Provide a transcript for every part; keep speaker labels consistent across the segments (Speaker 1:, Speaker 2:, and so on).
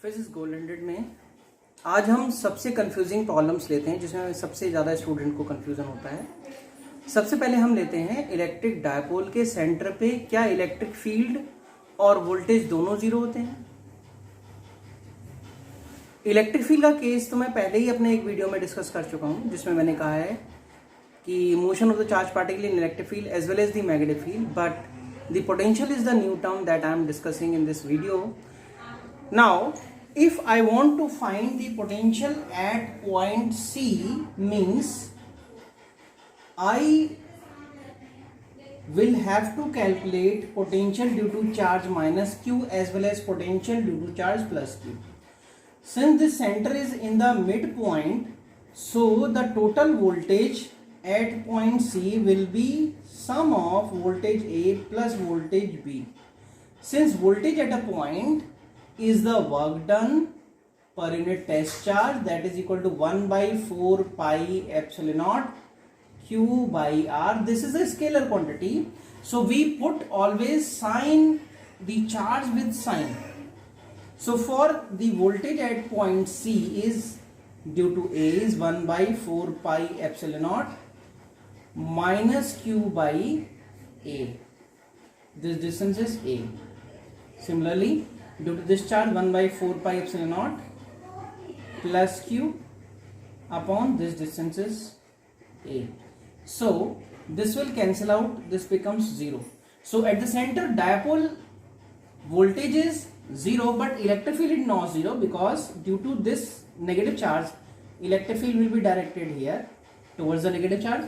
Speaker 1: Physics gold 100 में आज हम सबसे कंफ्यूजिंग प्रॉब्लम्स लेते हैं जिसमें सबसे ज़्यादा स्टूडेंट को कंफ्यूजन होता है। सबसे पहले हम लेते हैं इलेक्ट्रिक डायपोल के सेंटर पे क्या इलेक्ट्रिक फील्ड और वोल्टेज दोनों जीरो होते हैं। इलेक्ट्रिक फील्ड का केस तो मैं पहले ही अपने एक वीडियो में डिस्कस कर चुका हूं जिसमें मैंने कहा है कि motion of the charge particle in electric field as well as the magnetic field, but the potential is the new term that I am discussing in this video. Now, if I want to find the potential at point C, means I will have to calculate potential due to charge minus Q as well as potential due to charge plus Q. Since the center is in the midpoint, so the total voltage at point C will be sum of voltage A plus voltage B. Since voltage at a point is the work done per unit test charge, that is equal to 1 by 4 pi epsilon naught Q by R. This is a scalar quantity, so we put always sign the charge with sign. So for the voltage at point C is due to A is 1 by 4 pi epsilon naught minus Q by A. This distance is A. Similarly, due to this charge 1 by 4 pi epsilon naught plus Q upon this distance is A. So this will cancel out, this becomes 0. So at the center dipole voltage is 0, but electric field is not 0 because due to this negative charge electric field will be directed here towards the negative charge,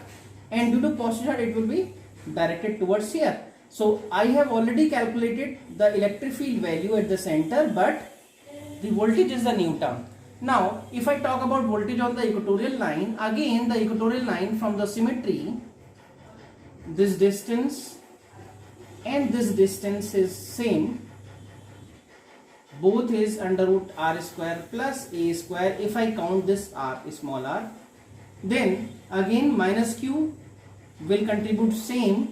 Speaker 1: and due to positive charge it will be directed towards here. So I have already calculated the electric field value at the center, but the voltage is the new term. Now if I talk about voltage on the equatorial line, again the equatorial line from the symmetry, this distance and this distance is same, both is under root r square plus a square. If I count this r, small r, then again minus q will contribute same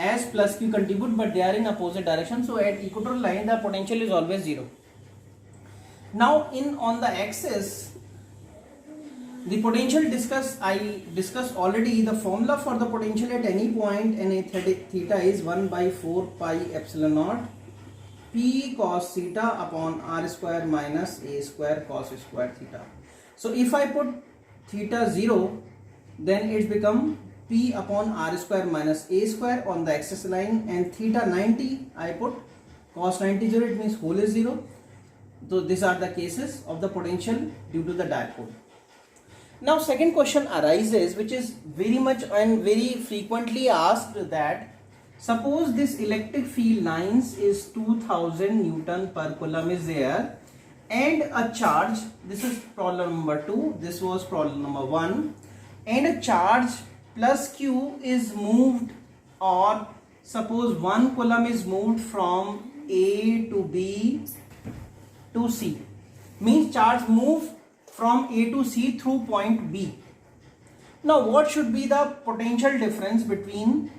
Speaker 1: as plus q contribute, but they are in opposite direction. So at equatorial line the potential is always 0. Now on the axis the potential I discussed already. The formula for the potential at any point and a theta is 1 by 4 pi epsilon naught p cos theta upon r square minus a square cos square theta. So if I put theta 0, then it's become p upon r square minus a square on the axis line, and theta 90 I put cos 90 0, it means whole is 0. So these are the cases of the potential due to the dipole. Now second question arises, which is very much and very frequently asked, that suppose this electric field lines is 2000 Newton per coulomb is there, and a charge, this is problem number 2, this was problem number 1, and a charge plus q is moved, or suppose 1 coulomb is moved from A to B to C, means charge move from A to C through point B. Now what should be the potential difference between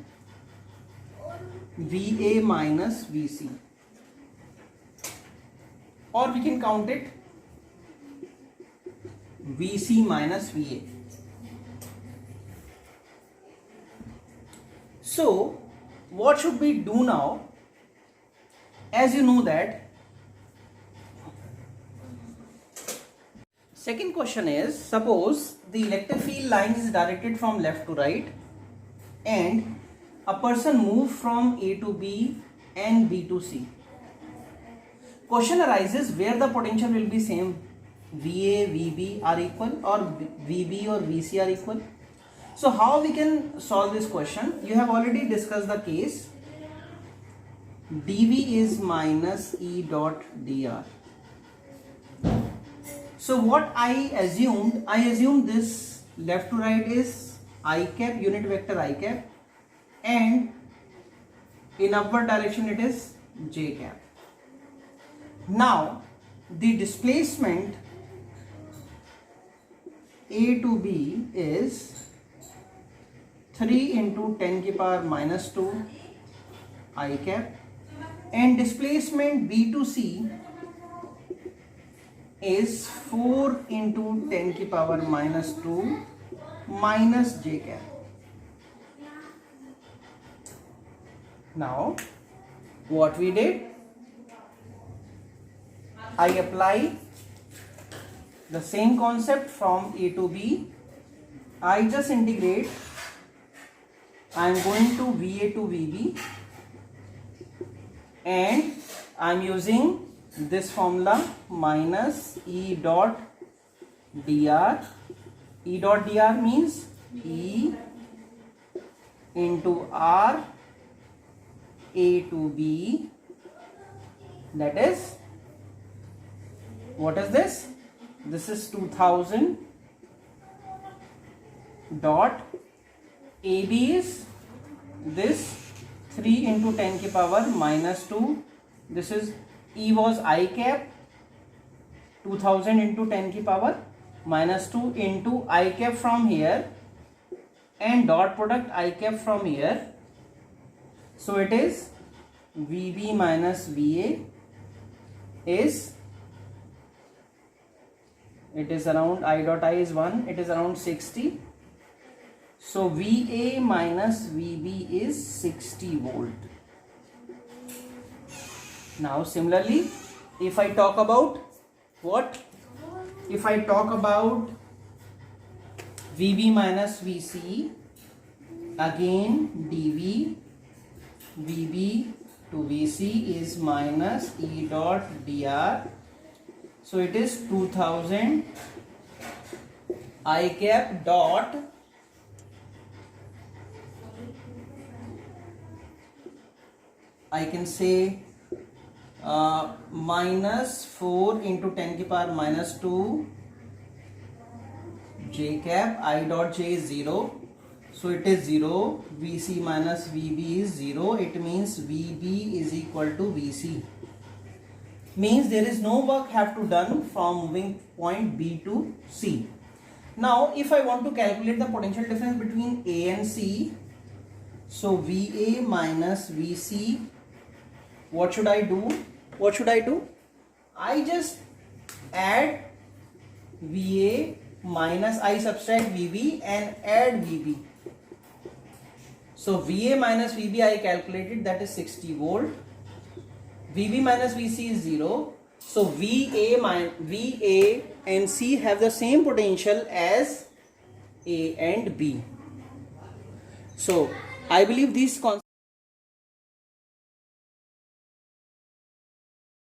Speaker 1: VA minus VC, or we can count it VC minus VA. So what should we do now? As you know that second question is, suppose the electric field line is directed from left to right and a person moved from A to B and B to C. Question arises where the potential will be same, VA, VB are equal, or VB or VC are equal. So how we can solve this question? You have already discussed the case. dV is minus E dot dr. So what I assumed this left to right is I cap, unit vector I cap, and in upward direction it is J cap. Now the displacement A to B is 3 into 10 की power minus 2 I cap, and displacement B to C is 4 into 10 की power minus 2 minus j cap. Now what we did, I apply the same concept from A to B. I just integrate. I am going to VA to VB and I am using this formula minus E dot dr. E dot dr means E into R A to B, that is, what is this? This is 2000 dot AB is this 3 into 10 की power minus 2. This is E was I cap 2000 into 10 की power minus 2 into I cap from here and dot product I cap from here. So it is VB minus VA is, it is around I dot I is 1, it is around 60. So VA minus VB is 60 volt. Now similarly, if I talk about what? If I talk about VB minus VC, again dV VB to VC is minus E dot dr. So it is 2000 I cap dot I can say minus 4 into 10 की power minus 2 j cap. I dot j is 0. So it is 0. VC minus VB is 0. It means VB is equal to VC. Means there is no work have to done from moving point B to C. Now if I want to calculate the potential difference between A and C, so VA minus VC, what should I do? What should I do? I just add VA minus I subtract VB and add VB. So VA minus VB I calculated, that is 60 volt. VB minus VC is 0. So VA and C have the same potential as A and B. So I believe these concepts